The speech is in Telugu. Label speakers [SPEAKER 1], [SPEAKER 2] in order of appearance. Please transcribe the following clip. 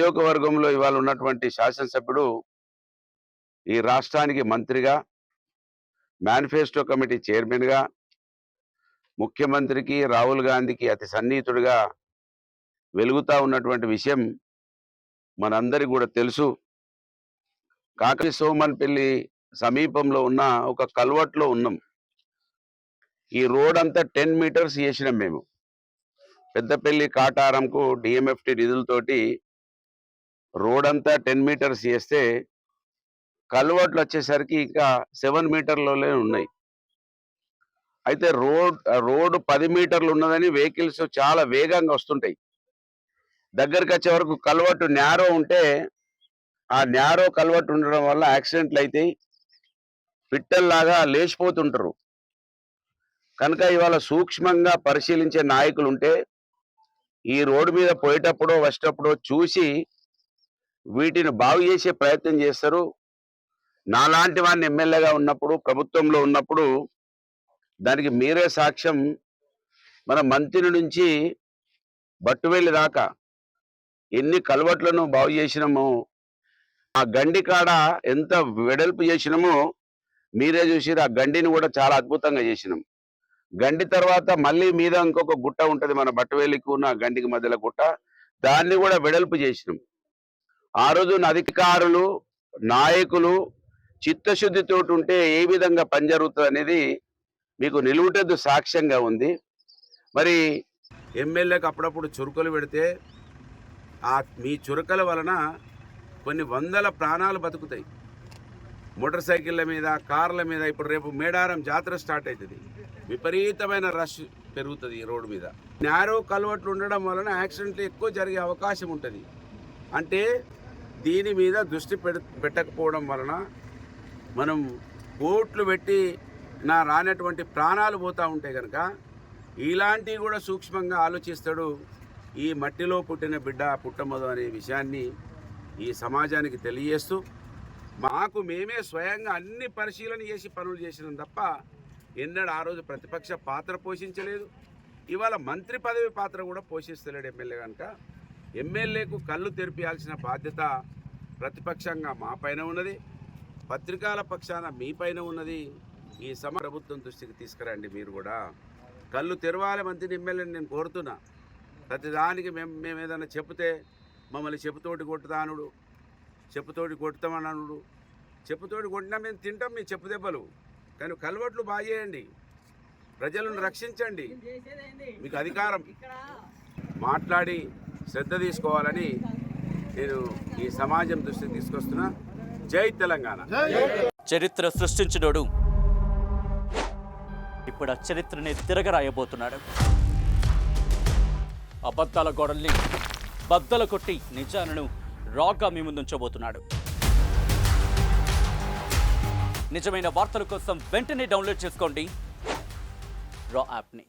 [SPEAKER 1] నియోజకవర్గంలో ఇవాళ ఉన్నటువంటి శాసనసభ్యుడు ఈ రాష్ట్రానికి మంత్రిగా, మేనిఫెస్టో కమిటీ చైర్మన్గా, ముఖ్యమంత్రికి రాహుల్ గాంధీకి అతి సన్నిహితుడిగా వెలుగుతా ఉన్నటువంటి విషయం మనందరికీ కూడా తెలుసు. కాకరి సోమన్పల్లి సమీపంలో ఉన్న ఒక కల్వర్ట్లో ఉన్నాం. ఈ రోడ్ అంతా 10 మీటర్స్ చేసినాం మేము. పెద్దపల్లి కాటారంకు డిఎంఎఫ్టి నిధులతోటి రోడ్ అంతా 10 మీటర్స్ చేస్తే కల్వర్ట్లు వచ్చేసరికి ఇంకా 7 మీటర్లలోనే ఉన్నాయి. అయితే రోడ్ 10 మీటర్లు ఉన్నదని వెహికల్స్ చాలా వేగంగా వస్తుంటాయి. దగ్గరికి వచ్చే వరకు కల్వర్టు న్యారో ఉంటే ఆ న్యారో కల్వర్ట్ ఉండడం వల్ల యాక్సిడెంట్లు అవుతాయి, పిట్టల్లాగా లేచిపోతుంటారు. కనుక ఇవాళ సూక్ష్మంగా పరిశీలించే నాయకులు ఉంటే ఈ రోడ్డు మీద పోయేటప్పుడో వచ్చేటప్పుడో చూసి వీటిని బాగు చేసే ప్రయత్నం చేస్తారు. నాలాంటి వాడిని ఎమ్మెల్యేగా ఉన్నప్పుడు, ప్రభుత్వంలో ఉన్నప్పుడు దానికి మీరే సాక్ష్యం. మన మంత్రి నుంచి బట్టువెల్లి దాకా ఎన్ని కల్వర్ట్లను బాగు చేసినామో, ఆ గండి కాడ ఎంత వెడల్పు చేసినామో మీరే చూసిరు. ఆ గండిని కూడా చాలా అద్భుతంగా చేసినాం. గండి తర్వాత మళ్ళీ మీద ఇంకొక గుట్ట ఉంటుంది, మన బట్టువేలికి ఉన్న గండికి మధ్యలో గుట్ట, దాన్ని కూడా వెడల్పు చేసినాం. ఆ రోజు అధికారులు, నాయకులు చిత్తశుద్ధితో ఉంటే ఏ విధంగా పని జరుగుతుంది అనేది మీకు నిలువుటెద్దు సాక్ష్యంగా ఉంది. మరి ఎమ్మెల్యేకి అప్పుడప్పుడు చురుకలు పెడితే మీ చురకల వలన కొన్ని వందల ప్రాణాలు బతుకుతాయి. మోటార్ సైకిళ్ళ మీద, కార్ల మీద. ఇప్పుడు రేపు మేడారం జాతర స్టార్ట్ అవుతుంది, విపరీతమైన రష్ పెరుగుతుంది ఈ రోడ్డు మీద. నేరో కల్వర్ట్లు ఉండడం వలన యాక్సిడెంట్లు ఎక్కువ జరిగే అవకాశం ఉంటుంది. అంటే దీని మీద దృష్టి పెట్టకపోవడం వలన మనం కోట్లు పెట్టి రానటువంటి ప్రాణాలు పోతూ ఉంటాయి. కనుక ఇలాంటివి కూడా సూక్ష్మంగా ఆలోచిస్తాడు ఈ మట్టిలో పుట్టిన బిడ్డ పుట్టమదు అనే విషయాన్ని ఈ సమాజానికి తెలియజేస్తూ, మాకు మేమే స్వయంగా అన్ని పరిశీలన చేసి పనులు చేసినాం తప్ప ఎన్నడూ ఆ రోజు ప్రతిపక్ష పాత్ర పోషించలేదు. ఇవాళ మంత్రి పదవి పాత్ర కూడా పోషిస్తలేడు ఎమ్మెల్యే. కనుక ఎమ్మెల్యేకు కళ్ళు తెరిపించాల్సిన బాధ్యత ప్రతిపక్షంగా మా పైన ఉన్నది, పత్రికల పక్షాన మీ పైన ఉన్నది. ఈ ప్రభుత్వం దృష్టికి తీసుకురండి. మీరు కూడా కళ్ళు తెరవాలి మంత్రిని, ఎమ్మెల్యేని నేను కోరుతున్నా. ప్రతిదానికి మేము ఏదైనా చెబితే మమ్మల్ని చెప్పుతోటి కొట్టుతానుడు, చెప్పుతోటి కొట్టుతామన్నాడు. చెప్పుతోటి కొట్టినా మేము తింటాం మీ చెప్పు దెబ్బలు. కానీ కల్వర్ట్లు బాగా చేయండి, ప్రజలను రక్షించండి. మీకు అధికారం మాట్లాడి శ్రద్ధ తీసుకోవాలని నేను ఈ సమాజం దృష్టికి తీసుకొస్తున్నా. జై తెలంగాణ.
[SPEAKER 2] చరిత్ర సృష్టించినోడు ఇప్పుడు ఆ చరిత్రని తిరగరాయబోతున్నాడు. అబద్ధాల గోడల్ని బద్దలు కొట్టి నిజాలను రాగా మీ ముందుంచబోతున్నాడు. నిజమైన వార్తల కోసం వెంటనే డౌన్లోడ్ చేసుకోండి రా యాప్ని.